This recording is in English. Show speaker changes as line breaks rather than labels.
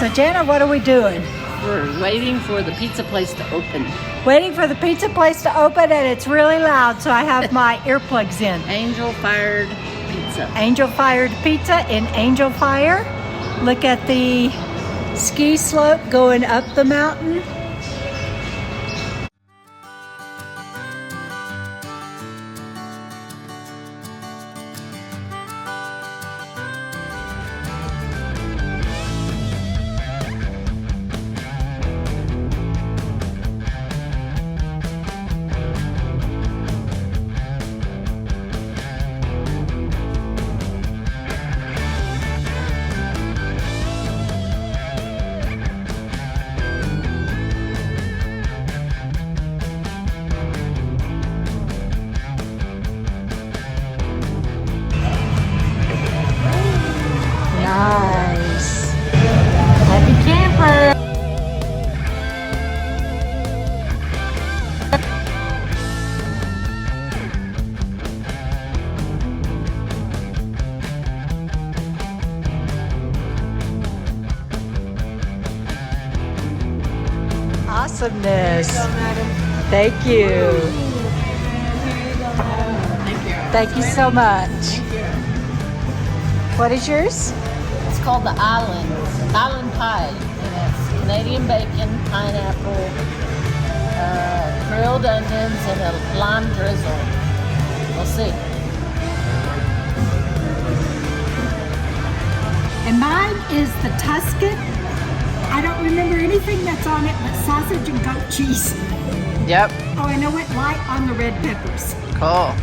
So Jana, what are we doing?
We're waiting for the pizza place to open.
Waiting for the pizza place to open, and it's really loud, so I have my earplugs in.
Angel Fired Pizza.
Angel Fired Pizza in Angel Fire. Look at the ski slope going up the mountain. Nice. Happy camper. Awesomeness. Thank you. Thank you so much. What is yours?
It's called the Island Pie. And it's Canadian bacon, pineapple, grilled onions, and a lime drizzle. We'll see.
And mine is the Tuscan. I don't remember anything that's on it but sausage and goat cheese.
Yep.
Oh, and I went light on the red peppers.
Cool.